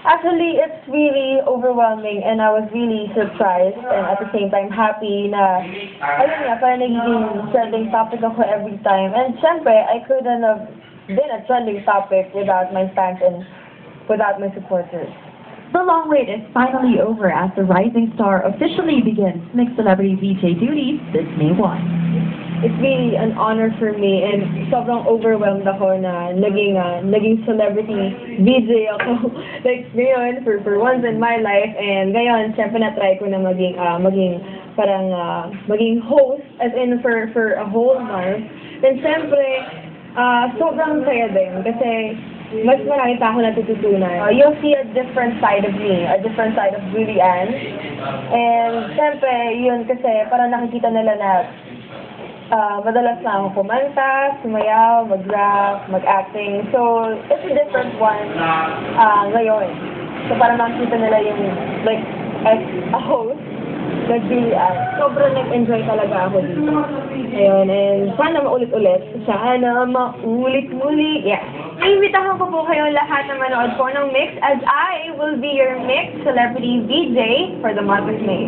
Actually, it's really overwhelming and I was really surprised and at the same time happy na, ayun nga, parang nagiging trending topic ako every time. And syempre, I couldn't have been a trending topic without my fans and without my supporters. The long wait is finally over as the Rising Star officially begins Mixed Celebrity VJ duties this May 1. It's really an honor for me and sobrang overwhelmed ako na naging celebrity VJ ako. Like ngayon, for once in my life, and ngayon, syempre na-try ko na maging host, as in for a whole month. And syempre, sobrang saya din kasi mas marami pa ako natututunan. You'll see a different side of me, a different side of Julie Ann. And syempre, yun kasi parang nakikita nila na madalas na ako kumanta, sumayaw, mag-rap, mag-acting. So, it's a different one ngayon. So, parang makikita nila yung, like, as a host, like Julie Ann. Sobrang nag-enjoy talaga ako dito. Ayun, and sana maulit-ulit. Sana maulit-muli. Yeah. Iimbitahan ko po kayong lahat na manood po ng Mix as I will be your Mix Celebrity VJ for the month of May.